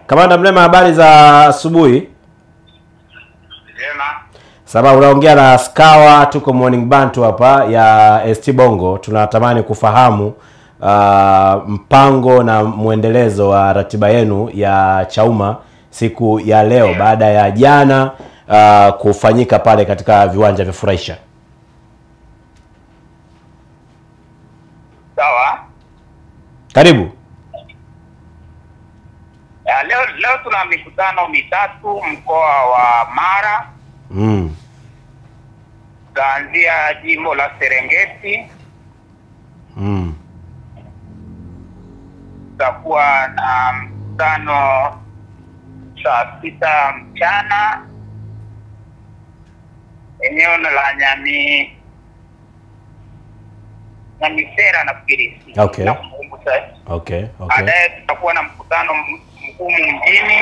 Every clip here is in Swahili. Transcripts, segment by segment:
Kamanda Mrema, habari za asubuhi. Jema. Sababu unaongea na Skawa, tuko Morning Bantu hapa ya ST Bongo. Tunatamani kufahamu mpango na muendelezo wa ratiba yenu ya Chauma siku ya leo baada ya jana kufanyika pale katika viwanja vya Furahisha. Sawa. Karibu. Leo tuna mikutano mitatu mkoa wa Mara. Kuanzia jimbo la Serengeti. Tutakuwa na mkutano saa 6 mchana eneo la Nyamisera nafikiri. Okay. Okay. Baadaye tutakuwa na mkutano mkuu mjini.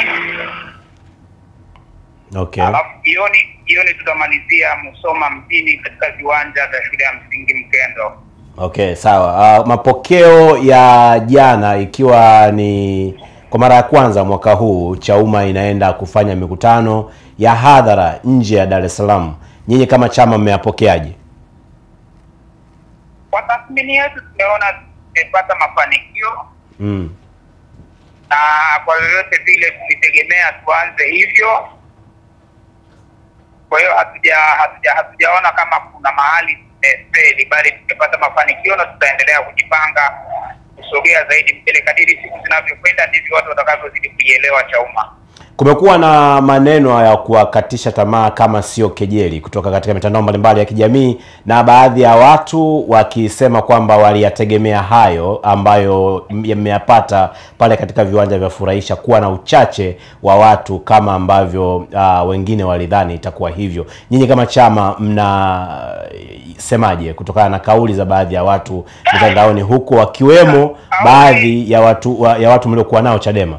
Okay. Alafu jioni tutamalizia Musoma mjini katika viwanja vya shule ya msingi Mkendo. Okay, sawa. Mapokeo ya jana, ikiwa ni kwa mara ya kwanza mwaka huu Chauma inaenda kufanya mikutano ya hadhara nje ya Dar es Salaam. Nyinyi kama chama mmeapokeaje? Kwa tathmini yetu tumeona tumepata mafanikio. Na kwa yoyote vile tulitegemea tuanze hivyo. Kwa hiyo hatujaona kama kuna mahali tumefeli, bali tumepata mafanikio na tutaendelea kujipanga kusogea zaidi mbele. Kadiri siku zinavyokwenda ndivyo watu watakavyozidi kuielewa Chauma. Kumekuwa na maneno ya kuwakatisha tamaa kama sio kejeli kutoka katika mitandao mbalimbali ya kijamii, na baadhi ya watu wakisema kwamba waliyategemea hayo ambayo mmeyapata pale katika viwanja vya Furahisha kuwa na uchache wa watu kama ambavyo wengine walidhani itakuwa hivyo. Nyinyi kama chama mnasemaje kutokana na kauli za baadhi ya watu mitandaoni, huko wakiwemo baadhi ya watu mliokuwa nao Chadema?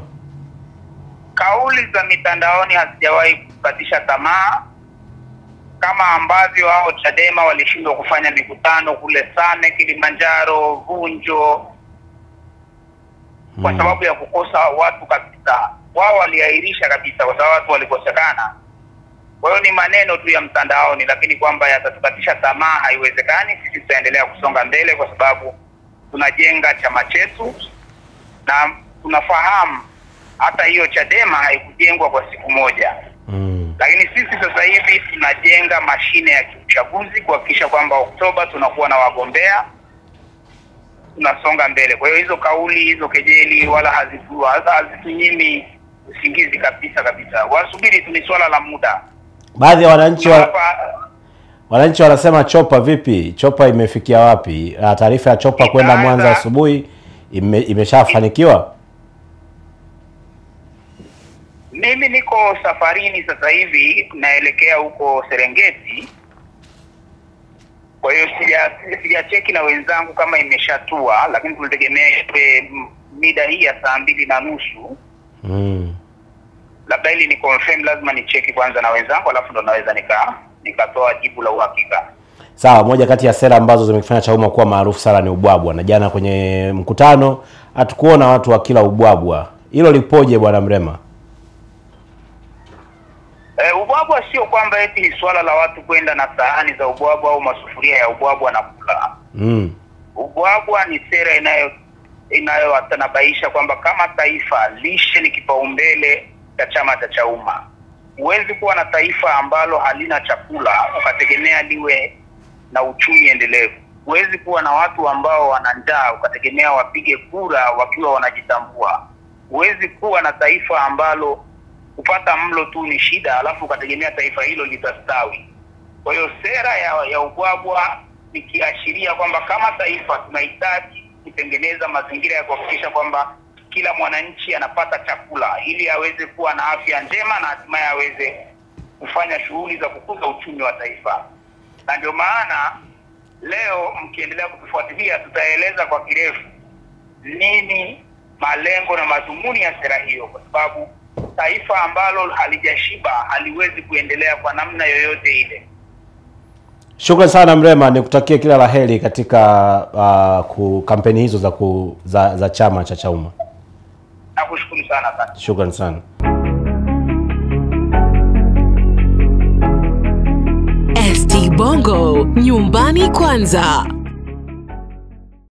Kauli za mitandaoni hazijawahi kukatisha tamaa, kama ambavyo hao Chadema walishindwa kufanya mikutano kule Same, Kilimanjaro, Vunjo kwa sababu ya kukosa watu kabisa. Wao waliahirisha kabisa kwa sababu watu walikosekana. Kwa hiyo ni maneno tu ya mtandaoni, lakini kwamba yatatukatisha tamaa haiwezekani. Sisi tutaendelea kusonga mbele kwa sababu tunajenga chama chetu na tunafahamu hata hiyo Chadema haikujengwa kwa siku moja. Lakini sisi sasa hivi tunajenga mashine ya uchaguzi kuhakikisha kwamba Oktoba tunakuwa na wagombea, tunasonga mbele. Kwa hiyo hizo kauli, hizo kejeli wala hazitunyimi usingizi kabisa. Wasubiri tu, ni swala la muda. Baadhi ya wananchi wanasema Chopa vipi? Chopa imefikia wapi? Taarifa ya Chopa kwenda Mwanza asubuhi imeshafanikiwa? Mimi niko safarini sasa hivi, naelekea huko Serengeti. Kwa hiyo sijacheki na wenzangu kama imeshatua, lakini tulitegemea mida hii ya saa 2:30. Labda ili ni confirm, lazima ni cheki kwanza na wenzangu, alafu ndo naweza nikatoa jibu la uhakika. Sawa. Moja kati ya sera ambazo zimefanya Chauma kuwa maarufu sana ni ubwabwa, na jana kwenye mkutano hatukuona watu wa kila ubwabwa. Hilo lipoje bwana Mrema? Ubwabwa sio kwamba eti ni swala la watu kwenda na sahani za ubwabwa au masufuria ya ubwabwa na kula. Ubwabwa ni sera inayotanabaisha kwamba kama taifa lishe ni kipaumbele cha chama cha Chauma. Huwezi kuwa na taifa ambalo halina chakula ukategemea liwe na uchumi endelevu. Huwezi kuwa na watu ambao wana njaa ukategemea wapige kura wakiwa wanajitambua. Huwezi kuwa na taifa ambalo kupata mlo tu ni shida alafu ukategemea taifa hilo litastawi. Kwa hiyo sera ya ubwabwa ni kiashiria kwamba kama taifa tunahitaji kutengeneza mazingira ya kuhakikisha kwamba kila mwananchi anapata chakula ili aweze kuwa na afya njema na hatimaye aweze kufanya shughuli za kukuza uchumi wa taifa. Na ndio maana leo mkiendelea kutufuatilia tutaeleza kwa kirefu nini malengo na madhumuni ya sera hiyo, kwa sababu taifa ambalo halijashiba haliwezi kuendelea kwa namna yoyote ile. Shukrani sana Mrema, nikutakie kila laheri katika kampeni hizo za chama cha Chauma. Nakushukuru. sana sana. Shukrani sana. ST Bongo, nyumbani kwanza.